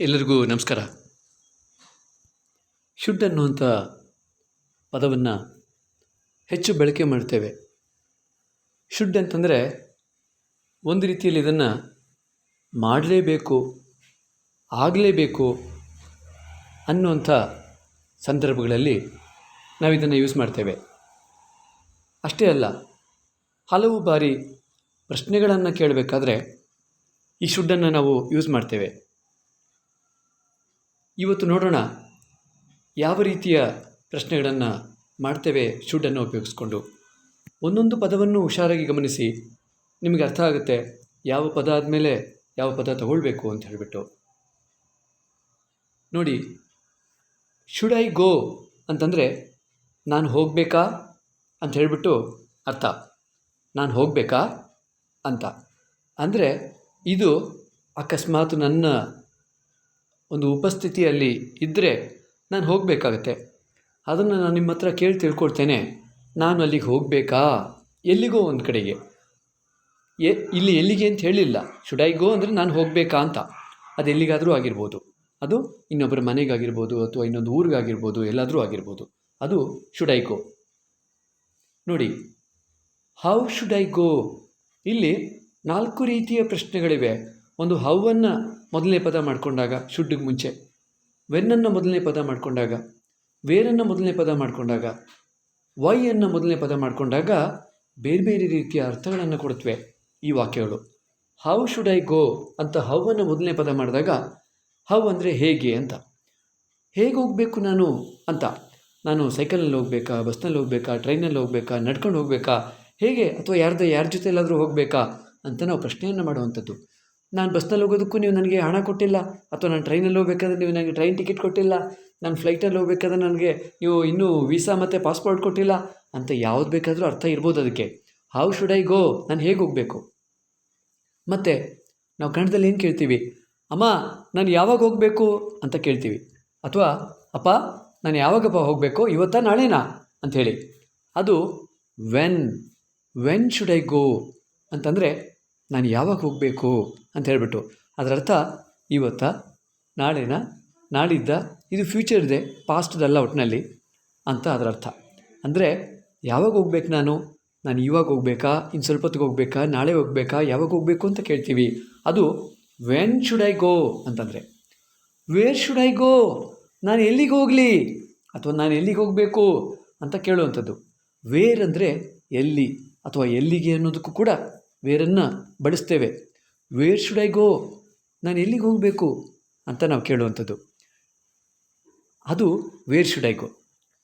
ಎಲ್ಲರಿಗೂ ನಮಸ್ಕಾರ. ಶುಡ್ ಅನ್ನುವಂಥ ಪದವನ್ನು ಹೆಚ್ಚು ಬಳಕೆ ಮಾಡ್ತೇವೆ. ಶುಡ್ ಅಂತಂದರೆ ಒಂದು ರೀತಿಯಲ್ಲಿ ಇದನ್ನು ಮಾಡಲೇಬೇಕು, ಆಗಲೇಬೇಕು ಅನ್ನುವಂಥ ಸಂದರ್ಭಗಳಲ್ಲಿ ನಾವು ಇದನ್ನು ಯೂಸ್ ಮಾಡ್ತೇವೆ. ಅಷ್ಟೇ ಅಲ್ಲ, ಹಲವು ಬಾರಿ ಪ್ರಶ್ನೆಗಳನ್ನು ಕೇಳಬೇಕಾದ್ರೆ ಈ ಶುಡ್ಡನ್ನು ನಾವು ಯೂಸ್ ಮಾಡ್ತೇವೆ. ಇವತ್ತು ನೋಡೋಣ ಯಾವ ರೀತಿಯ ಪ್ರಶ್ನೆಗಳನ್ನು ಮಾಡ್ತೇವೆ ಶುಡ್ಡನ್ನು ಉಪಯೋಗಿಸ್ಕೊಂಡು. ಒಂದೊಂದು ಪದವನ್ನು ಹುಷಾರಾಗಿ ಗಮನಿಸಿ, ನಿಮಗೆ ಅರ್ಥ ಆಗುತ್ತೆ ಯಾವ ಪದ ಆದಮೇಲೆ ಯಾವ ಪದ ತಗೊಳ್ಬೇಕು ಅಂತ ಹೇಳಿಬಿಟ್ಟು. ನೋಡಿ, ಶುಡ್ ಐ ಗೋ ಅಂತಂದರೆ ನಾನು ಹೋಗಬೇಕಾ ಅಂತ ಹೇಳಿಬಿಟ್ಟು ಅರ್ಥ. ನಾನು ಹೋಗಬೇಕಾ ಅಂತ ಅಂದರೆ ಇದು ಅಕಸ್ಮಾತ್ ನನ್ನ ಒಂದು ಉಪಸ್ಥಿತಿಯಲ್ಲಿ ಇದ್ದರೆ ನಾನು ಹೋಗಬೇಕಾಗತ್ತೆ. ಅದನ್ನು ನಾನು ನಿಮ್ಮ ಹತ್ರ ಕೇಳಿ ತಿಳ್ಕೊಳ್ತೇನೆ, ನಾನು ಅಲ್ಲಿಗೆ ಹೋಗಬೇಕಾ, ಎಲ್ಲಿಗೋ ಒಂದು ಕಡೆಗೆ. ಇಲ್ಲಿ ಎಲ್ಲಿಗೆ ಅಂತ ಹೇಳಿಲ್ಲ. ಶುಡ್ ಐ ಗೋ ಅಂದರೆ ನಾನು ಹೋಗಬೇಕಾ ಅಂತ. ಅದು ಎಲ್ಲಿಗಾದರೂ ಆಗಿರ್ಬೋದು, ಅದು ಇನ್ನೊಬ್ಬರ ಮನೆಗಾಗಿರ್ಬೋದು, ಅಥವಾ ಇನ್ನೊಂದು ಊರಿಗಾಗಿರ್ಬೋದು, ಎಲ್ಲಾದರೂ ಆಗಿರ್ಬೋದು. ಅದು ಶುಡ್ ಐ ಗೋ. ನೋಡಿ, ಹೌ ಶುಡ್ ಐ ಗೋ, ಇಲ್ಲಿ 4 ರೀತಿಯ ಪ್ರಶ್ನೆಗಳಿವೆ. ಒಂದು ಹೌವನ್ನು ಮೊದಲನೇ ಪದ ಮಾಡಿಕೊಂಡಾಗ ಶುಡ್ಡಿಗೆ ಮುಂಚೆ, ವೆನ್ನನ್ನು ಮೊದಲನೇ ಪದ ಮಾಡಿಕೊಂಡಾಗ, ವೇರನ್ನು ಮೊದಲನೇ ಪದ ಮಾಡಿಕೊಂಡಾಗ, ವೈಯನ್ನು ಮೊದಲನೇ ಪದ ಮಾಡಿಕೊಂಡಾಗ ಬೇರೆ ಬೇರೆ ರೀತಿಯ ಅರ್ಥಗಳನ್ನು ಕೊಡುತ್ತವೆ ಈ ವಾಕ್ಯಗಳು. ಹೌ ಶುಡ್ ಐ ಗೋ ಅಂತ ಹೌವನ್ನು ಮೊದಲನೇ ಪದ ಮಾಡಿದಾಗ, ಹೌ ಅಂದರೆ ಹೇಗೆ ಅಂತ. ಹೇಗೆ ಹೋಗಬೇಕು ನಾನು ಅಂತ. ನಾನು ಸೈಕಲಲ್ಲಿ ಹೋಗಬೇಕಾ, ಬಸ್ನಲ್ಲಿ ಹೋಗಬೇಕಾ, ಟ್ರೈನಲ್ಲಿ ಹೋಗಬೇಕಾ, ನಡ್ಕೊಂಡು ಹೋಗಬೇಕಾ, ಹೇಗೆ, ಅಥವಾ ಯಾರ ಜೊತೆ ಎಲ್ಲಾದರೂ ಹೋಗಬೇಕಾ ಅಂತ ನಾವು ಪ್ರಶ್ನೆಯನ್ನು ಮಾಡುವಂಥದ್ದು. ನಾನು ಬಸ್ನಲ್ಲಿ ಹೋಗೋದಕ್ಕೂ ನೀವು ನನಗೆ ಹಣ ಕೊಟ್ಟಿಲ್ಲ, ಅಥವಾ ನಾನು ಟ್ರೈನಲ್ಲಿ ಹೋಗ್ಬೇಕಾದ್ರೆ ನೀವು ನನಗೆ ಟ್ರೈನ್ ಟಿಕೆಟ್ ಕೊಟ್ಟಿಲ್ಲ, ನಾನು ಫ್ಲೈಟಲ್ಲಿ ಹೋಗ್ಬೇಕಾದ್ರೆ ನನಗೆ ನೀವು ಇನ್ನೂ ವೀಸಾ ಮತ್ತು ಪಾಸ್ಪೋರ್ಟ್ ಕೊಟ್ಟಿಲ್ಲ ಅಂತ ಯಾವ್ದು ಬೇಕಾದರೂ ಅರ್ಥ ಇರ್ಬೋದು ಅದಕ್ಕೆ. ಹೌ ಶುಡ್ ಐ ಗೋ, ನಾನು ಹೇಗೆ ಹೋಗಬೇಕು. ಮತ್ತು ನಾವು ಕನ್ನಡದಲ್ಲಿ ಏನು ಕೇಳ್ತೀವಿ, ಅಮ್ಮ ನಾನು ಯಾವಾಗ ಹೋಗಬೇಕು ಅಂತ ಕೇಳ್ತೀವಿ, ಅಥವಾ ಅಪ್ಪ ನಾನು ಯಾವಾಗಪ್ಪ ಹೋಗಬೇಕು, ಇವತ್ತಾ ನಾಳೆನಾ ಅಂಥೇಳಿ. ಅದು ವೆನ್ ಶುಡ್ ಐ ಗೋ ಅಂತಂದರೆ ನಾನು ಯಾವಾಗ ಹೋಗಬೇಕು ಅಂತ ಹೇಳ್ಬಿಟ್ಟು. ಅದರ ಅರ್ಥ ಇವತ್ತ, ನಾಳೆನ, ನಾಳಿದ್ದ, ಇದು ಫ್ಯೂಚರ್ ಇದೆ, ಪಾಸ್ಟ್ದಲ್ಲ ಒಟ್ಟಿನಲ್ಲಿ ಅಂತ ಅದರ ಅರ್ಥ. ಅಂದರೆ ಯಾವಾಗ ಹೋಗ್ಬೇಕು ನಾನು ಇವಾಗ ಹೋಗಬೇಕಾ, ಇನ್ನು ಸ್ವಲ್ಪ ಹೊತ್ತಿಗೆ ಹೋಗಬೇಕಾ, ನಾಳೆ ಹೋಗಬೇಕಾ, ಯಾವಾಗ ಹೋಗಬೇಕು ಅಂತ ಕೇಳ್ತೀವಿ. ಅದು ವೆನ್ ಶುಡ್ ಐ ಗೋ ಅಂತಂದರೆ. ವೇರ್ ಶುಡ್ ಐ ಗೋ, ನಾನು ಎಲ್ಲಿಗೆ ಹೋಗಲಿ, ಅಥವಾ ನಾನು ಎಲ್ಲಿಗೆ ಹೋಗಬೇಕು ಅಂತ ಕೇಳುವಂಥದ್ದು. ವೇರ್ ಅಂದರೆ ಎಲ್ಲಿ ಅಥವಾ ಎಲ್ಲಿಗೆ ಅನ್ನೋದಕ್ಕೂ ಕೂಡ ವೇರನ್ನು ಬಳಸ್ತೇವೆ. ವೇರ್ ಶುಡ್ ಐ ಗೋ, ನಾನು ಎಲ್ಲಿಗೆ ಹೋಗಬೇಕು ಅಂತ ನಾವು ಕೇಳುವಂಥದ್ದು. ಅದು ವೇರ್ ಶುಡ್ ಐ ಗೋ.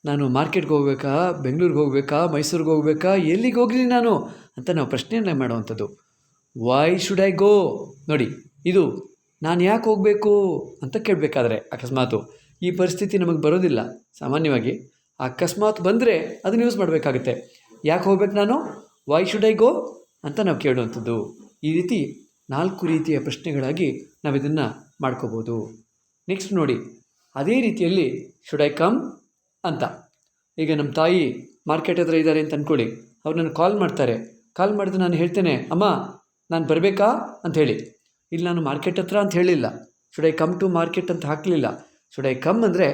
ನಾನು ಮಾರ್ಕೆಟ್ಗೆ ಹೋಗಬೇಕಾ, ಬೆಂಗಳೂರಿಗೆ ಹೋಗಬೇಕಾ, ಮೈಸೂರಿಗೆ ಹೋಗಬೇಕಾ, ಎಲ್ಲಿಗೆ ಹೋಗಲಿ ನಾನು ಅಂತ ನಾವು ಪ್ರಶ್ನೆಯನ್ನು ಮಾಡುವಂಥದ್ದು. ವೈ ಶುಡ್ ಐ ಗೋ, ನೋಡಿ ಇದು ನಾನು ಯಾಕೆ ಹೋಗಬೇಕು ಅಂತ ಕೇಳಬೇಕಾದ್ರೆ, ಅಕಸ್ಮಾತು ಈ ಪರಿಸ್ಥಿತಿ ನಮಗೆ ಬರೋದಿಲ್ಲ ಸಾಮಾನ್ಯವಾಗಿ, ಅಕಸ್ಮಾತ್ ಬಂದರೆ ಅದನ್ನು ಯೂಸ್ ಮಾಡಬೇಕಾಗುತ್ತೆ. ಯಾಕೆ ಹೋಗ್ಬೇಕು ನಾನು, ವೈ ಶುಡ್ ಐ ಗೋ ಅಂತ ನಾವು ಕೇಳುವಂಥದ್ದು. ಈ ರೀತಿ 4 ರೀತಿಯ ಪ್ರಶ್ನೆಗಳಾಗಿ ನಾವು ಇದನ್ನು ಮಾಡ್ಕೋಬೋದು. ನೆಕ್ಸ್ಟ್ ನೋಡಿ, ಅದೇ ರೀತಿಯಲ್ಲಿ ಶುಡ್ ಐ ಕಮ್ ಅಂತ. ಈಗ ನಮ್ಮ ತಾಯಿ ಮಾರ್ಕೆಟ್ ಹತ್ರ ಇದ್ದಾರೆ ಅಂತ ಅಂದ್ಕೊಳ್ಳಿ, ಅವ್ರು ನನಗೆ ಕಾಲ್ ಮಾಡ್ತಾರೆ. ಕಾಲ್ ಮಾಡಿದ್ರೆ ನಾನು ಹೇಳ್ತೇನೆ, ಅಮ್ಮ ನಾನು ಬರಬೇಕಾ ಅಂಥೇಳಿ. ಇಲ್ಲಿ ನಾನು ಮಾರ್ಕೆಟ್ ಹತ್ರ ಅಂತ ಹೇಳಿಲ್ಲ, should I come to market ಅಂತ ಹಾಕಲಿಲ್ಲ. ಶುಡ್ ಐ ಕಮ್ ಅಂದರೆ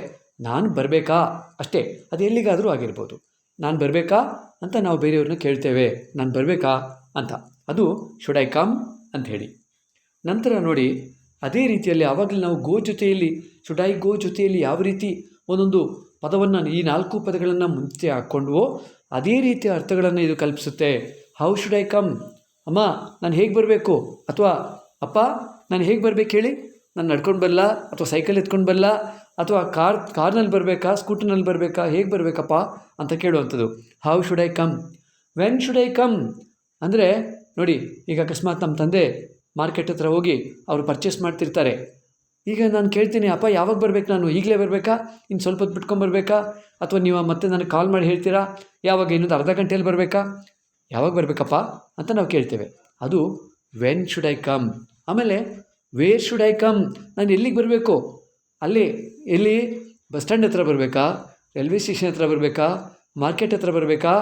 ನಾನು ಬರಬೇಕಾ ಅಷ್ಟೇ. ಅದು ಎಲ್ಲಿಗಾದರೂ ಆಗಿರ್ಬೋದು. ನಾನು ಬರಬೇಕಾ ಅಂತ ನಾವು ಬೇರೆಯವ್ರನ್ನ ಕೇಳ್ತೇವೆ, ನಾನು ಬರಬೇಕಾ ಅಂತ. ಅದು ಶುಡ್ ಐ ಕಮ್ ಅಂಥೇಳಿ. ನಂತರ ನೋಡಿ, ಅದೇ ರೀತಿಯಲ್ಲಿ ಆವಾಗಲೇ ನಾವು ಗೋ ಜೊತೆಯಲ್ಲಿ, ಶುಡ್ ಐ ಗೋ ಜೊತೆಯಲ್ಲಿ ಯಾವ ರೀತಿ ಒಂದೊಂದು ಪದವನ್ನು, ಈ 4 ಪದಗಳನ್ನು ಮುಂಚೆ ಹಾಕ್ಕೊಂಡ್ವೋ ಅದೇ ರೀತಿಯ ಅರ್ಥಗಳನ್ನು ಇದು ಕಲ್ಪಿಸುತ್ತೆ. ಹೌ ಶುಡ್ ಐ ಕಮ್, ಅಮ್ಮ ನಾನು ಹೇಗೆ ಬರಬೇಕು, ಅಥವಾ ಅಪ್ಪ ನಾನು ಹೇಗೆ ಬರಬೇಕು ಹೇಳಿ, ನಾನು ನಡ್ಕೊಂಡು ಬರಲ್ಲ, ಅಥವಾ ಸೈಕಲ್ ಎತ್ಕೊಂಡು ಬರಲ್ಲ, ಅಥವಾ ಕಾರ್ನಲ್ಲಿ ಬರಬೇಕಾ, ಸ್ಕೂಟರ್ನಲ್ಲಿ ಬರಬೇಕಾ, ಹೇಗೆ ಬರಬೇಕಪ್ಪ ಅಂತ ಕೇಳುವಂಥದ್ದು. How should I come. When should I come ಅಂದರೆ ನೋಡಿ, ಈಗ ಅಕಸ್ಮಾತ್ ನಮ್ಮ ತಂದೆ ಮಾರ್ಕೆಟ್ ಹತ್ರ ಹೋಗಿ ಅವರು ಪರ್ಚೇಸ್ ಮಾಡ್ತಿರ್ತಾರೆ. ಈಗ ನಾನು ಕೇಳ್ತೀನಿ, ಅಪ್ಪ ಯಾವಾಗ ಬರಬೇಕು, ನಾನು ಈಗಲೇ ಬರಬೇಕಾ, ಇನ್ನು ಸ್ವಲ್ಪ ಹೊತ್ತು ಬಿಟ್ಕೊಂಬರ್ಬೇಕಾ, ಅಥವಾ ನೀವು ಮತ್ತೆ ನನಗೆ ಕಾಲ್ ಮಾಡಿ ಹೇಳ್ತೀರಾ ಯಾವಾಗ, ಇನ್ನೊಂದು ಅರ್ಧ ಗಂಟೆಯಲ್ಲಿ ಬರಬೇಕಾ, ಯಾವಾಗ ಬರಬೇಕಪ್ಪ ಅಂತ ನಾವು ಕೇಳ್ತೇವೆ. ಅದು ವೆನ್ ಶುಡ್ ಐ ಕಮ್. ಆಮೇಲೆ ವೇರ್ ಶುಡ್ ಐ ಕಮ್, ನಾನು ಎಲ್ಲಿಗೆ ಬರಬೇಕು, ಎಲ್ಲಿ ಬಸ್ ಸ್ಟ್ಯಾಂಡ್ ಹತ್ರ ಬರಬೇಕಾ, ರೈಲ್ವೆ ಸ್ಟೇಷನ್ ಹತ್ರ ಬರಬೇಕಾ, ಮಾರ್ಕೆಟ್ ಹತ್ರ ಬರಬೇಕಾ,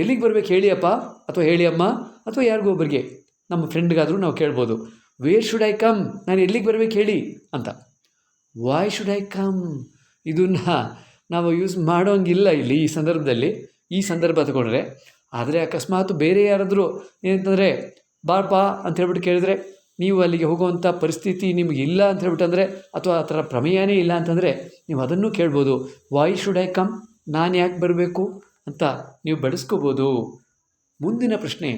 ಎಲ್ಲಿಗೆ ಬರಬೇಕು ಹೇಳಿ ಅಪ್ಪ, ಅಥವಾ ಹೇಳಿ ಅಮ್ಮ, ಅಥವಾ ಯಾರಿಗೊಬ್ಬರಿಗೆ ನಮ್ಮ ಫ್ರೆಂಡ್ಗಾದರೂ ನಾವು ಕೇಳ್ಬೋದು. ವೇರ್ ಶುಡ್ ಐ ಕಮ್, ನಾನು ಎಲ್ಲಿಗೆ ಬರಬೇಕು ಹೇಳಿ ಅಂತ. ವೈ ಶುಡ್ ಐ ಕಮ್ ಇದನ್ನು ನಾವು ಯೂಸ್ ಮಾಡೋಂಗಿಲ್ಲ ಇಲ್ಲಿ ಈ ಸಂದರ್ಭದಲ್ಲಿ, ಈ ಸಂದರ್ಭ ತಗೊಂಡ್ರೆ. ಆದರೆ ಅಕಸ್ಮಾತ್ ಬೇರೆ ಯಾರಾದರೂ ಏನಂತಂದರೆ ಬಾರಪ್ಪ ಅಂತ ಹೇಳ್ಬಿಟ್ಟು ಕೇಳಿದ್ರೆ, ನೀವು ಅಲ್ಲಿಗೆ ಹೋಗುವಂಥ ಪರಿಸ್ಥಿತಿ ನಿಮಗೆ ಇಲ್ಲ ಅಂತ ಹೇಳ್ಬಿಟ್ಟು ಅಂದರೆ, ಅಥವಾ ಆ ಥರ ಪ್ರಮೇಯನೇ ಇಲ್ಲ ಅಂತಂದರೆ ನೀವು ಅದನ್ನು ಕೇಳ್ಬೋದು. ವೈ ಶುಡ್ ಐ ಕಮ್, ನಾನು ಯಾಕೆ ಬರಬೇಕು ಅಂತ ನೀವು ಬಳಸ್ಕೋಬೋದು. ಮುಂದಿನ ಪ್ರಶ್ನೆ,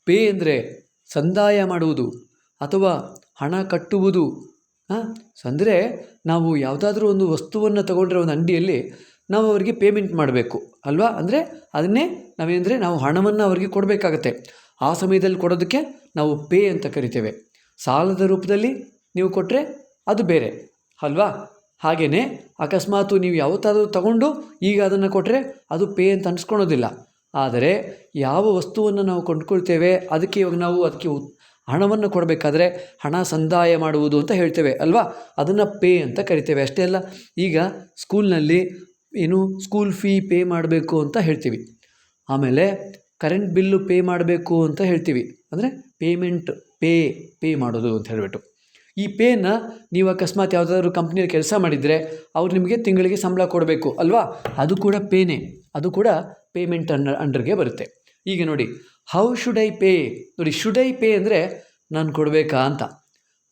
ಪೇ ಅಂದರೆ ಸಂದಾಯ ಮಾಡುವುದು ಅಥವಾ ಹಣ ಕಟ್ಟುವುದು. ಅಂದರೆ ನಾವು ಯಾವುದಾದ್ರೂ ಒಂದು ವಸ್ತುವನ್ನು ತಗೊಂಡ್ರೆ ಒಂದು ಅಂಗಡಿಯಲ್ಲಿ ನಾವು ಅವರಿಗೆ ಪೇಮೆಂಟ್ ಮಾಡಬೇಕು ಅಲ್ವಾ. ಅಂದರೆ ಅದನ್ನೇ ನಾವೇನಂದರೆ ನಾವು ಹಣವನ್ನು ಅವರಿಗೆ ಕೊಡಬೇಕಾಗತ್ತೆ. ಆ ಸಮಯದಲ್ಲಿ ಕೊಡೋದಕ್ಕೆ ನಾವು ಪೇ ಅಂತ ಕರಿತೇವೆ. ಸಾಲದ ರೂಪದಲ್ಲಿ ನೀವು ಕೊಟ್ಟರೆ ಅದು ಬೇರೆ ಅಲ್ವಾ. ಹಾಗೆಯೇ ಅಕಸ್ಮಾತು ನೀವು ಯಾವತ್ತಾದರೂ ತಗೊಂಡು ಈಗ ಅದನ್ನು ಕೊಟ್ಟರೆ ಅದು ಪೇ ಅಂತ ಅನಿಸ್ಕೊಳೋದಿಲ್ಲ. ಆದರೆ ಯಾವ ವಸ್ತುವನ್ನು ನಾವು ಕೊಂಡ್ಕೊಳ್ತೇವೆ ಅದಕ್ಕೆ ಇವಾಗ ನಾವು ಅದಕ್ಕೆ ಹಣವನ್ನು ಕೊಡಬೇಕಾದ್ರೆ ಹಣ ಸಂದಾಯ ಮಾಡುವುದು ಅಂತ ಹೇಳ್ತೇವೆ ಅಲ್ವಾ. ಅದನ್ನು ಪೇ ಅಂತ ಕರಿತೇವೆ. ಅಷ್ಟೇ ಅಲ್ಲ, ಈಗ ಸ್ಕೂಲ್ನಲ್ಲಿ ಸ್ಕೂಲ್ ಫೀ ಪೇ ಮಾಡಬೇಕು ಅಂತ ಹೇಳ್ತೀವಿ. ಆಮೇಲೆ ಕರೆಂಟ್ ಬಿಲ್ಲು ಪೇ ಮಾಡಬೇಕು ಅಂತ ಹೇಳ್ತೀವಿ. ಅಂದರೆ ಪೇಮೆಂಟ್ ಪೇ ಮಾಡೋದು ಅಂತ ಹೇಳಿಬಿಟ್ಟು. ಈ ಪೇನ ನೀವು ಅಕಸ್ಮಾತ್ ಯಾವುದಾದ್ರೂ ಕಂಪ್ನಿಯಲ್ಲಿ ಕೆಲಸ ಮಾಡಿದರೆ ಅವ್ರು ನಿಮಗೆ ತಿಂಗಳಿಗೆ ಸಂಬಳ ಕೊಡಬೇಕು ಅಲ್ವಾ. ಅದು ಕೂಡ ಪೇನೇ, ಅದು ಕೂಡ ಪೇಮೆಂಟ್ ಅಂಡರ್ಗೆ ಬರುತ್ತೆ. ಈಗ ನೋಡಿ, ಹೌ ಶುಡ್ ಐ ಪೇ. ನೋಡಿ, ಶುಡ್ ಐ ಪೇ ಅಂದರೆ ನಾನು ಕೊಡಬೇಕಾ ಅಂತ.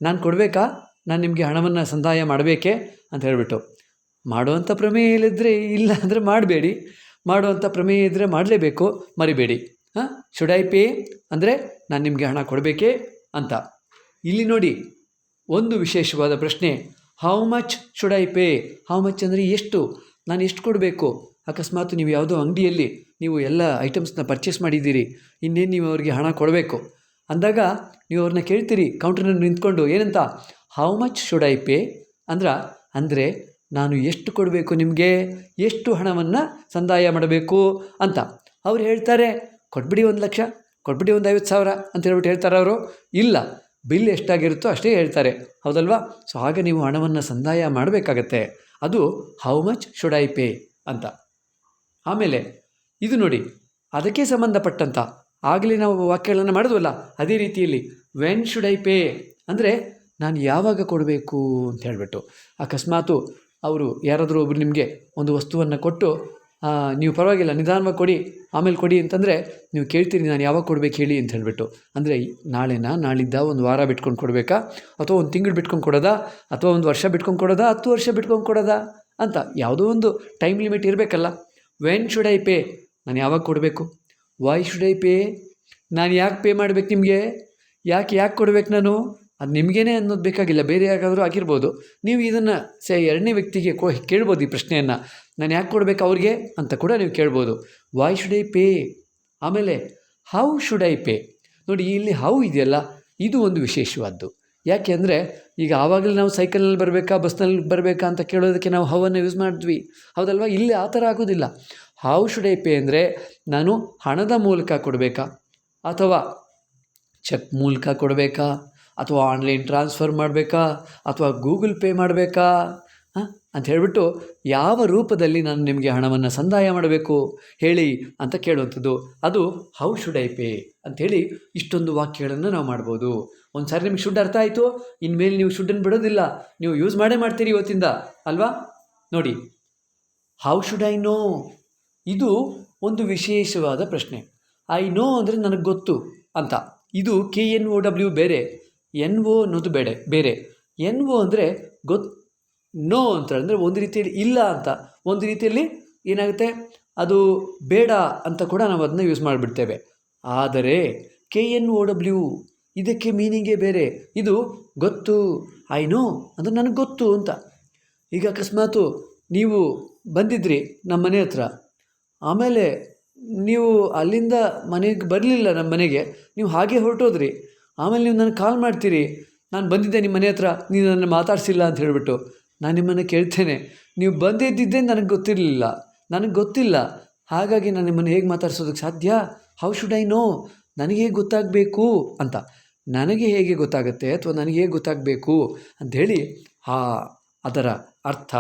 ನಾನು ಕೊಡಬೇಕಾ, ನಾನು ನಿಮಗೆ ಹಣವನ್ನು ಸಂದಾಯ ಮಾಡಬೇಕೇ ಅಂತ ಹೇಳಿಬಿಟ್ಟು. ಮಾಡುವಂಥ ಪ್ರಮೇಯ ಇಲ್ಲದ್ರೆ ಇಲ್ಲ ಅಂದರೆ ಮಾಡಬೇಡಿ, ಮಾಡುವಂಥ ಪ್ರಮೇಯ ಇದ್ದರೆ ಮಾಡಲೇಬೇಕು, ಮರಿಬೇಡಿ. ಶುಡ್ ಐ ಪೇ ಅಂದರೆ ನಾನು ನಿಮಗೆ ಹಣ ಕೊಡಬೇಕೇ ಅಂತ. ಇಲ್ಲಿ ನೋಡಿ ಒಂದು ವಿಶೇಷವಾದ ಪ್ರಶ್ನೆ, how much should I pay. How much ಅಂದರೆ ಎಷ್ಟು, ನಾನು ಎಷ್ಟು ಕೊಡಬೇಕು. ಅಕಸ್ಮಾತ್ ನೀವು ಯಾವುದೋ ಅಂಗಡಿಯಲ್ಲಿ ನೀವು ಎಲ್ಲ ಐಟಮ್ಸ್ನ ಪರ್ಚೇಸ್ ಮಾಡಿದ್ದೀರಿ, ಇನ್ನೇನು ನೀವು ಅವರಿಗೆ ಹಣ ಕೊಡಬೇಕು ಅಂದಾಗ ನೀವು ಅವ್ರನ್ನ ಕೇಳ್ತೀರಿ ಕೌಂಟ್ರಲ್ಲಿ ನಿಂತ್ಕೊಂಡು, ಏನಂತ, how much should I pay ಅಂದರೆ ನಾನು ಎಷ್ಟು ಕೊಡಬೇಕು ನಿಮಗೆ, ಎಷ್ಟು ಹಣವನ್ನು ಸಂದಾಯ ಮಾಡಬೇಕು ಅಂತ. ಅವ್ರು ಹೇಳ್ತಾರೆ ಕೊಟ್ಬಿಡಿ 1,00,000, ಕೊಟ್ಬಿಡಿ 50,000 ಅಂತ ಹೇಳ್ಬಿಟ್ಟು ಹೇಳ್ತಾರೆ ಅವರು. ಇಲ್ಲ, ಬಿಲ್ ಎಷ್ಟಾಗಿರುತ್ತೋ ಅಷ್ಟೇ ಹೇಳ್ತಾರೆ, ಹೌದಲ್ವಾ. ಸೊ ಹಾಗೆ ನೀವು ಹಣವನ್ನು ಸಂದಾಯ ಮಾಡಬೇಕಾಗತ್ತೆ. ಅದು how much should I pay ಅಂತ. ಆಮೇಲೆ ಇದು ನೋಡಿ, ಅದಕ್ಕೆ ಸಂಬಂಧಪಟ್ಟಂಥ ಆಗಲೇ ನಾವು ವಾಕ್ಯಗಳನ್ನು ಮಾಡಿದ್ವಲ್ಲ, ಅದೇ ರೀತಿಯಲ್ಲಿ ವೆನ್ ಶುಡ್ ಐ ಪೇ ಅಂದರೆ ನಾನು ಯಾವಾಗ ಕೊಡಬೇಕು ಅಂತ ಹೇಳಿಬಿಟ್ಟು. ಅಕಸ್ಮಾತು ಅವರು ಯಾರಾದರೂ ಒಬ್ಬರು ನಿಮಗೆ ಒಂದು ವಸ್ತುವನ್ನು ಕೊಟ್ಟು ನೀವು ಪರವಾಗಿಲ್ಲ ನಿಧಾನವಾಗಿ ಕೊಡಿ ಆಮೇಲೆ ಕೊಡಿ ಅಂತಂದರೆ ನೀವು ಕೇಳ್ತೀರಿ ನಾನು ಯಾವಾಗ ಕೊಡಬೇಕು ಹೇಳಿ ಅಂತ ಹೇಳಿಬಿಟ್ಟು. ಅಂದರೆ ನಾಳಿದ್ದ ಒಂದು ವಾರ ಬಿಟ್ಕೊಂಡು ಕೊಡಬೇಕಾ, ಅಥವಾ ಒಂದು ತಿಂಗಳು ಬಿಟ್ಕೊಂಡು ಕೊಡೋದಾ, ಅಥವಾ ಒಂದು ವರ್ಷ ಬಿಟ್ಕೊಂಡು ಕೊಡೋದಾ, 10 ವರ್ಷ ಬಿಟ್ಕೊಂಡು ಕೊಡೋದಾ ಅಂತ ಯಾವುದೋ ಒಂದು ಟೈಮ್ ಲಿಮಿಟ್ ಇರಬೇಕಲ್ಲ. ವೆನ್ ಶುಡ್ ಐ ಪೇ, ನಾನು ಯಾವಾಗ ಕೊಡಬೇಕು. ವೈ ಶುಡ್ ಐ ಪೇ, ನಾನು ಯಾಕೆ ಪೇ ಮಾಡಬೇಕು ನಿಮಗೆ, ಯಾಕೆ ಕೊಡಬೇಕು ನಾನು, ಅದು ನಿಮಗೇನೆ ಅನ್ನೋದು ಬೇಕಾಗಿಲ್ಲ, ಬೇರೆ ಯಾಕಾದರೂ ಆಗಿರ್ಬೋದು. ನೀವು ಇದನ್ನು ಎರಡನೇ ವ್ಯಕ್ತಿಗೆ ಕೇಳ್ಬೋದು ಈ ಪ್ರಶ್ನೆಯನ್ನು, ನಾನು ಯಾಕೆ ಕೊಡಬೇಕು ಅವ್ರಿಗೆ ಅಂತ ಕೂಡ ನೀವು ಕೇಳ್ಬೋದು. Why should I pay. ಆಮೇಲೆ ಹೌ ಶುಡ್ ಐ ಪೇ. ನೋಡಿ, ಇಲ್ಲಿ ಹೌ ಇದೆಯಲ್ಲ, ಇದು ಒಂದು ವಿಶೇಷವಾದ್ದು. ಯಾಕೆ ಅಂದರೆ ಈಗ ಆವಾಗಲೇ ನಾವು ಸೈಕಲ್ನಲ್ಲಿ ಬರಬೇಕಾ ಬಸ್ನಲ್ಲಿ ಬರಬೇಕಾ ಅಂತ ಕೇಳೋದಕ್ಕೆ ನಾವು ಹೌವನ್ನು ಯೂಸ್ ಮಾಡಿದ್ವಿ, ಹೌದಲ್ವಾ. ಇಲ್ಲಿ ಆ ಥರ ಆಗೋದಿಲ್ಲ. ಹೌ ಶುಡ್ ಐ ಪೇ ಅಂದರೆ ನಾನು ಹಣದ ಮೂಲಕ ಕೊಡಬೇಕಾ, ಅಥವಾ ಚೆಕ್ ಮೂಲಕ ಕೊಡಬೇಕಾ, ಅಥವಾ ಆನ್ಲೈನ್ ಟ್ರಾನ್ಸ್ಫರ್ ಮಾಡಬೇಕಾ, ಅಥವಾ ಗೂಗಲ್ ಪೇ ಮಾಡಬೇಕಾ ಅಂತ ಹೇಳಿಬಿಟ್ಟು ಯಾವ ರೂಪದಲ್ಲಿ ನಾನು ನಿಮಗೆ ಹಣವನ್ನು ಸಂದಾಯ ಮಾಡಬೇಕು ಹೇಳಿ ಅಂತ ಕೇಳುವಂಥದ್ದು. ಅದು ಹೌ ಶುಡ್ ಐ ಪೇ ಅಂಥೇಳಿ ಇಷ್ಟೊಂದು ವಾಕ್ಯಗಳನ್ನು ನಾವು ಮಾಡ್ಬೋದು. ಒಂದು ಸಾರಿ ನಿಮಗೆ ಶುಡ್ ಅರ್ಥ ಆಯಿತು, ಇನ್ಮೇಲೆ ನೀವು ಶುಡ್ಡನ್ನು ಬಿಡೋದಿಲ್ಲ, ನೀವು ಯೂಸ್ ಮಾಡ್ತೀರಿ ಇವತ್ತಿಂದ ಅಲ್ವಾ. ನೋಡಿ, ಹೌ ಶುಡ್ ಐ ನೋ, ಇದು ಒಂದು ವಿಶೇಷವಾದ ಪ್ರಶ್ನೆ. ಐ ನೋ ಅಂದರೆ ನನಗೆ ಗೊತ್ತು ಅಂತ. ಇದು KNOW ಬೇರೆ, NO ಅನ್ನೋದು ಬೇರೆ. NO ಅಂದರೆ ನೋ ಅಂತ ಅಂದರೆ ಒಂದು ರೀತಿಯಲ್ಲಿ ಇಲ್ಲ ಅಂತ, ಒಂದು ರೀತಿಯಲ್ಲಿ ಏನಾಗುತ್ತೆ ಅದು ಬೇಡ ಅಂತ ಕೂಡ ನಾವು ಅದನ್ನ ಯೂಸ್ ಮಾಡಿಬಿಡ್ತೇವೆ. ಆದರೆ KNOW ಇದಕ್ಕೆ ಮೀನಿಂಗೇ ಬೇರೆ. ಇದು ಗೊತ್ತು, ಐ ನೋ ಅಂದರೆ ನನಗೆ ಗೊತ್ತು ಅಂತ. ಈಗ ಅಕಸ್ಮಾತು ನೀವು ಬಂದಿದ್ರಿ ನಮ್ಮ ಮನೆ ಹತ್ರ, ಆಮೇಲೆ ನೀವು ಅಲ್ಲಿಂದ ಮನೆಗೆ ಬರಲಿಲ್ಲ, ನಮ್ಮ ಮನೆಗೆ ನೀವು ಹಾಗೆ ಹೊರಟೋದ್ರಿ. ಆಮೇಲೆ ನೀವು ನನಗೆ ಕಾಲ್ ಮಾಡ್ತೀರಿ, ನಾನು ಬಂದಿದ್ದೆ ನಿಮ್ಮ ಮನೆ ಹತ್ರ, ನೀವು ನನ್ನ ಮಾತಾಡಿಸಿಲ್ಲ ಅಂತ ಹೇಳಿಬಿಟ್ಟು. ನಾನು ನಿಮ್ಮನ್ನು ಕೇಳ್ತೇನೆ, ನೀವು ಬಂದಿದ್ದಿದ್ದೇ ನನಗೆ ಗೊತ್ತಿಲ್ಲ, ಹಾಗಾಗಿ ನಾನು ನಿಮ್ಮನ್ನು ಹೇಗೆ ಮಾತಾಡ್ಸೋದಕ್ಕೆ ಸಾಧ್ಯ. ಹೌ ಶುಡ್ ಐ ನೋ, ನನಗೆ ಹೇಗೆ ಗೊತ್ತಾಗಬೇಕು ಅಂತ. ನನಗೆ ಹೇಗೆ ಗೊತ್ತಾಗುತ್ತೆ ಅಥವಾ ನನಗೆ ಹೇಗೆ ಗೊತ್ತಾಗಬೇಕು ಅಂಥೇಳಿ ಅದರ ಅರ್ಥ.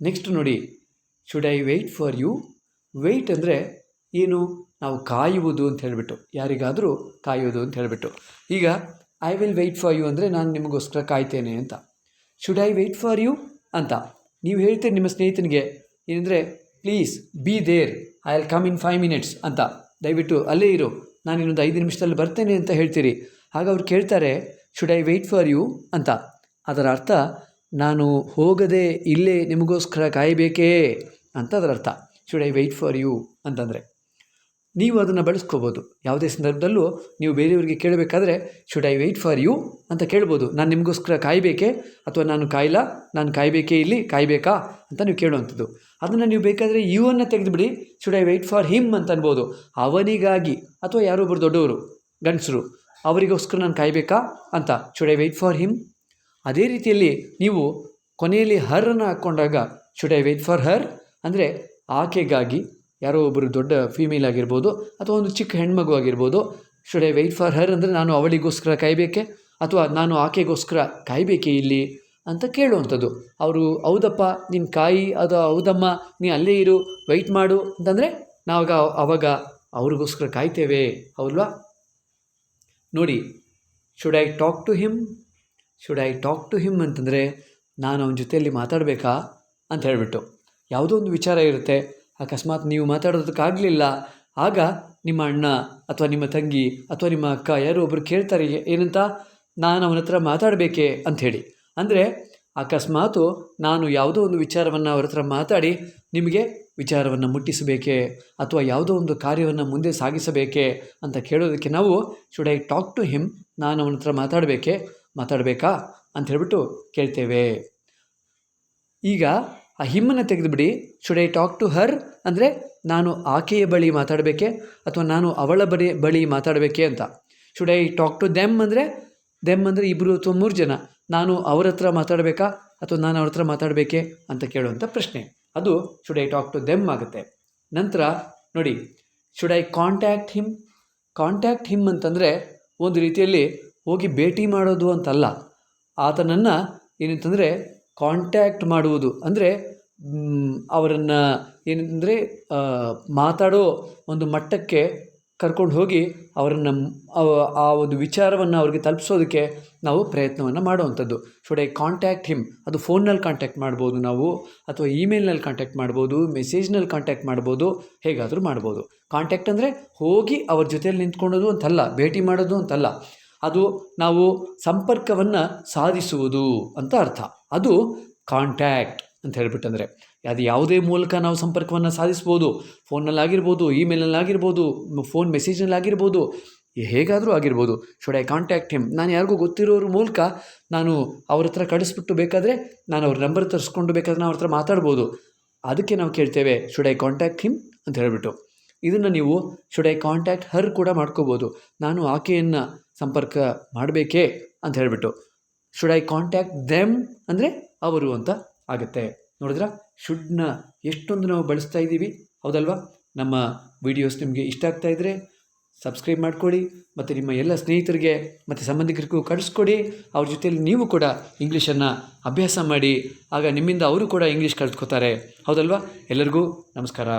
ನೆಕ್ಸ್ಟ್ ನೋಡಿ, should I wait for you. Wait ಅಂದರೆ ಏನು, ನಾವು ಕಾಯುವುದು ಅಂತ ಹೇಳಿಬಿಟ್ಟು, ಯಾರಿಗಾದರೂ ಕಾಯುವುದು ಅಂತ ಹೇಳಿಬಿಟ್ಟು. ಈಗ I will wait for you ಅಂದರೆ ನಾನು ನಿಮಗೋಸ್ಕರ ಕಾಯ್ತೇನೆ ಅಂತ. Should I wait for you ಅಂತ ನೀವು ಹೇಳ್ತೀರಿ ನಿಮ್ಮ ಸ್ನೇಹಿತನಿಗೆ ಏನಂದರೆ please be there, I will come in 5 minutes ಅಂತ, ದಯವಿಟ್ಟು ಅಲ್ಲೇ ಇರು, ನಾನು ಇನ್ನೊಂದು 5 ನಿಮಿಷದಲ್ಲಿ ಬರ್ತೇನೆ ಅಂತ ಹೇಳ್ತೀರಿ. ಆಗ ಅವ್ರು ಕೇಳ್ತಾರೆ should I wait for you ಅಂತ. ಅದರ ಅರ್ಥ ನಾನು ಹೋಗದೆ ಇಲ್ಲೇ ನಿಮಗೋಸ್ಕರ ಕಾಯಬೇಕೇ ಅಂತ ಅದರ ಅರ್ಥ. Should I wait for you ಅಂತಂದರೆ ನೀವು ಅದನ್ನು ಬಳಸ್ಕೋಬೋದು. ಯಾವುದೇ ಸಂದರ್ಭದಲ್ಲೂ ನೀವು ಬೇರೆಯವರಿಗೆ ಕೇಳಬೇಕಾದ್ರೆ should I wait for you ಅಂತ ಕೇಳ್ಬೋದು. ನಾನು ನಿಮಗೋಸ್ಕರ ಕಾಯಬೇಕೇ ಅಥವಾ ನಾನು ಕಾಯಬೇಕೇ ಇಲ್ಲಿ, ಕಾಯಬೇಕಾ ಅಂತ ನೀವು ಕೇಳುವಂಥದ್ದು. ಅದನ್ನು ನೀವು ಬೇಕಾದರೆ ಯು ಅನ್ನು ತೆಗೆದುಬಿಡಿ, should I wait for him ಅಂತ ಅನ್ಬೋದು. ಅವನಿಗಾಗಿ ಅಥವಾ ಯಾರೊಬ್ಬರು ದೊಡ್ಡವರು ಗಂಡಸರು ಅವರಿಗೋಸ್ಕರ ನಾನು ಕಾಯಬೇಕಾ ಅಂತ should I wait for him. ಅದೇ ರೀತಿಯಲ್ಲಿ ನೀವು ಕೊನೆಯಲ್ಲಿ ಹರನ್ನು ಹಾಕ್ಕೊಂಡಾಗ should I wait for her ಅಂದರೆ ಆಕೆಗಾಗಿ, ಯಾರೋ ಒಬ್ಬರು ದೊಡ್ಡ ಫೀಮೇಲ್ ಆಗಿರ್ಬೋದು ಅಥವಾ ಒಂದು ಚಿಕ್ಕ ಹೆಣ್ಮಗು ಆಗಿರ್ಬೋದು. Should I wait for her ಅಂದರೆ ನಾನು ಅವಳಿಗೋಸ್ಕರ ಕಾಯಬೇಕೆ ಅಥವಾ ನಾನು ಆಕೆಗೋಸ್ಕರ ಕಾಯಬೇಕೇ ಇಲ್ಲಿ ಅಂತ ಕೇಳುವಂಥದ್ದು. ಅವರು ಹೌದಪ್ಪ ನೀನು ಕಾಯಿ, ಅದು ಹೌದಮ್ಮ ನೀ ಅಲ್ಲೇ ಇರು, ವೆಯ್ಟ್ ಮಾಡು ಅಂತಂದರೆ ಆವಾಗ ಅವ್ರಿಗೋಸ್ಕರ ಕಾಯ್ತೇವೆ, ಹೌಲ್ವಾ? ನೋಡಿ, should I talk to him, should I talk to him ಅಂತಂದರೆ ನಾನು ಅವನ ಜೊತೆಯಲ್ಲಿ ಮಾತಾಡಬೇಕಾ ಅಂತ ಹೇಳಿಬಿಟ್ಟು. ಯಾವುದೋ ಒಂದು ವಿಚಾರ ಇರುತ್ತೆ, ಅಕಸ್ಮಾತ್ ನೀವು ಮಾತಾಡೋದಕ್ಕಾಗಲಿಲ್ಲ, ಆಗ ನಿಮ್ಮ ಅಣ್ಣ ಅಥವಾ ನಿಮ್ಮ ತಂಗಿ ಅಥವಾ ನಿಮ್ಮ ಅಕ್ಕ ಯಾರೋ ಒಬ್ಬರು ಕೇಳ್ತಾರೆ ಏನಂತ, ನಾನು ಅವನ ಹತ್ರ ಮಾತಾಡಬೇಕೇ ಅಂಥೇಳಿ. ಅಂದರೆ ಅಕಸ್ಮಾತು ನಾನು ಯಾವುದೋ ಒಂದು ವಿಚಾರವನ್ನು ಅವ್ರ ಹತ್ರ ಮಾತಾಡಿ ನಿಮಗೆ ವಿಚಾರವನ್ನು ಮುಟ್ಟಿಸಬೇಕೇ ಅಥವಾ ಯಾವುದೋ ಒಂದು ಕಾರ್ಯವನ್ನು ಮುಂದೆ ಸಾಗಿಸಬೇಕೇ ಅಂತ ಕೇಳೋದಕ್ಕೆ ನಾವು should I talk to him, ನಾನು ಅವನ ಹತ್ರ ಮಾತಾಡಬೇಕಾ ಅಂತ ಹೇಳ್ಬಿಟ್ಟು ಕೇಳ್ತೇವೆ. ಈಗ ಆ ಹಿಮ್ಮನ್ನು ತೆಗೆದುಬಿಡಿ, should I talk to her ಅಂದರೆ ನಾನು ಆಕೆಯ ಬಳಿ ಮಾತಾಡಬೇಕೆ ಅಥವಾ ನಾನು ಅವಳ ಬಳಿ ಮಾತಾಡಬೇಕೆ ಅಂತ. Should I talk to them ಅಂದರೆ ಇಬ್ಬರು ಅಥವಾ 3 ಜನ, ನಾನು ಅವ್ರ ಹತ್ರ ಮಾತಾಡಬೇಕಾ ಅಥವಾ ನಾನು ಅವ್ರ ಹತ್ರ ಮಾತಾಡಬೇಕೆ ಅಂತ ಕೇಳುವಂಥ ಪ್ರಶ್ನೆ, ಅದು should I talk to them ಆಗುತ್ತೆ. ನಂತರ ನೋಡಿ, ಶುಡ್ ಐ ಕಾಂಟ್ಯಾಕ್ಟ್ ಹಿಮ್ ಅಂತಂದರೆ ಒಂದು ರೀತಿಯಲ್ಲಿ ಹೋಗಿ ಭೇಟಿ ಮಾಡೋದು ಅಂತಲ್ಲ, ಆತನನ್ನು ಏನಂತಂದರೆ ಕಾಂಟ್ಯಾಕ್ಟ್ ಮಾಡುವುದು ಅಂದರೆ ಅವರನ್ನು ಏನಂದರೆ ಮಾತಾಡೋ ಒಂದು ಮಟ್ಟಕ್ಕೆ ಕರ್ಕೊಂಡು ಹೋಗಿ ಅವರನ್ನು ಆ ಒಂದು ವಿಚಾರವನ್ನು ಅವ್ರಿಗೆ ತಲುಪಿಸೋದಕ್ಕೆ ನಾವು ಪ್ರಯತ್ನವನ್ನು ಮಾಡುವಂಥದ್ದು. ಶುಡ್ ಐ ಕಾಂಟ್ಯಾಕ್ಟ್ ಹಿಮ್, ಅದು ಫೋನ್ನಲ್ಲಿ ಕಾಂಟ್ಯಾಕ್ಟ್ ಮಾಡ್ಬೋದು ನಾವು, ಅಥವಾ ಇಮೇಲ್ನಲ್ಲಿ ಕಾಂಟ್ಯಾಕ್ಟ್ ಮಾಡ್ಬೋದು, ಮೆಸೇಜ್ನಲ್ಲಿ ಕಾಂಟ್ಯಾಕ್ಟ್ ಮಾಡ್ಬೋದು, ಹೇಗಾದರೂ ಮಾಡ್ಬೋದು. ಕಾಂಟ್ಯಾಕ್ಟ್ ಅಂದರೆ ಹೋಗಿ ಅವ್ರ ಜೊತೆಯಲ್ಲಿ ನಿಂತ್ಕೊಳ್ಳೋದು ಅಂತಲ್ಲ, ಭೇಟಿ ಮಾಡೋದು ಅಂತಲ್ಲ, ಅದು ನಾವು ಸಂಪರ್ಕವನ್ನು ಸಾಧಿಸುವುದು ಅಂತ ಅರ್ಥ. ಅದು ಕಾಂಟ್ಯಾಕ್ಟ್ ಅಂತ ಹೇಳ್ಬಿಟ್ಟಂದರೆ ಅದು ಯಾವುದೇ ಮೂಲಕ ನಾವು ಸಂಪರ್ಕವನ್ನು ಸಾಧಿಸ್ಬೋದು. ಫೋನ್ನಲ್ಲಾಗಿರ್ಬೋದು, ಇಮೇಲ್ನಲ್ಲಾಗಿರ್ಬೋದು, ಫೋನ್ ಮೆಸೇಜ್ನಲ್ಲಾಗಿರ್ಬೋದು, ಹೇಗಾದರೂ ಆಗಿರ್ಬೋದು. ಶುಡ್ ಐ ಕಾಂಟ್ಯಾಕ್ಟ್ ಹಿಮ್, ನಾನು ಯಾರಿಗೂ ಗೊತ್ತಿರೋರ ಮೂಲಕ ನಾನು ಅವ್ರ ಹತ್ರ ಕಳಿಸ್ಬಿಟ್ಟು ಬೇಕಾದರೆ ನಾನು ಅವ್ರ ನಂಬರ್ ತರಿಸ್ಕೊಂಡು ಬೇಕಾದ್ರೆ ನಾವು ಅವ್ರ ಹತ್ರ ಮಾತಾಡ್ಬೋದು. ಅದಕ್ಕೆ ನಾವು ಕೇಳ್ತೇವೆ ಶುಡ್ ಐ ಕಾಂಟ್ಯಾಕ್ಟ್ ಹಿಮ್ ಅಂತ ಹೇಳ್ಬಿಟ್ಟು. ಇದನ್ನು ನೀವು ಶುಡ್ ಐ ಕಾಂಟ್ಯಾಕ್ಟ್ ಹರ್ ಕೂಡ ಮಾಡ್ಕೋಬೋದು, ನಾನು ಆಕೆಯನ್ನು ಸಂಪರ್ಕ ಮಾಡಬೇಕೇ ಅಂತ ಹೇಳಿಬಿಟ್ಟು. ಶುಡ್ ಐ ಕಾಂಟ್ಯಾಕ್ಟ್ ದೆಮ್ ಅಂದರೆ ಅವರು ಅಂತ ಆಗುತ್ತೆ. ನೋಡಿದ್ರಾ, ಶುಡ್ನ ಎಷ್ಟೊಂದು ನಾವು ಬಳಸ್ತಾ ಇದ್ದೀವಿ, ಹೌದಲ್ವಾ? ನಮ್ಮ ವಿಡಿಯೋಸ್ ನಿಮಗೆ ಇಷ್ಟ ಆಗ್ತಾ ಇದ್ದರೆ ಸಬ್ಸ್ಕ್ರೈಬ್ ಮಾಡ್ಕೊಳ್ಳಿ ಮತ್ತು ನಿಮ್ಮ ಎಲ್ಲ ಸ್ನೇಹಿತರಿಗೆ ಮತ್ತು ಸಂಬಂಧಿಕರಿಗೂ ಕಳಿಸ್ಕೊಡಿ. ಅವ್ರ ಜೊತೆಯಲ್ಲಿ ನೀವು ಕೂಡ ಇಂಗ್ಲೀಷನ್ನು ಅಭ್ಯಾಸ ಮಾಡಿ, ಆಗ ನಿಮ್ಮಿಂದ ಅವರು ಕೂಡ ಇಂಗ್ಲೀಷ್ ಕಲಿತ್ಕೋತಾರೆ, ಹೌದಲ್ವಾ? ಎಲ್ಲರಿಗೂ ನಮಸ್ಕಾರ.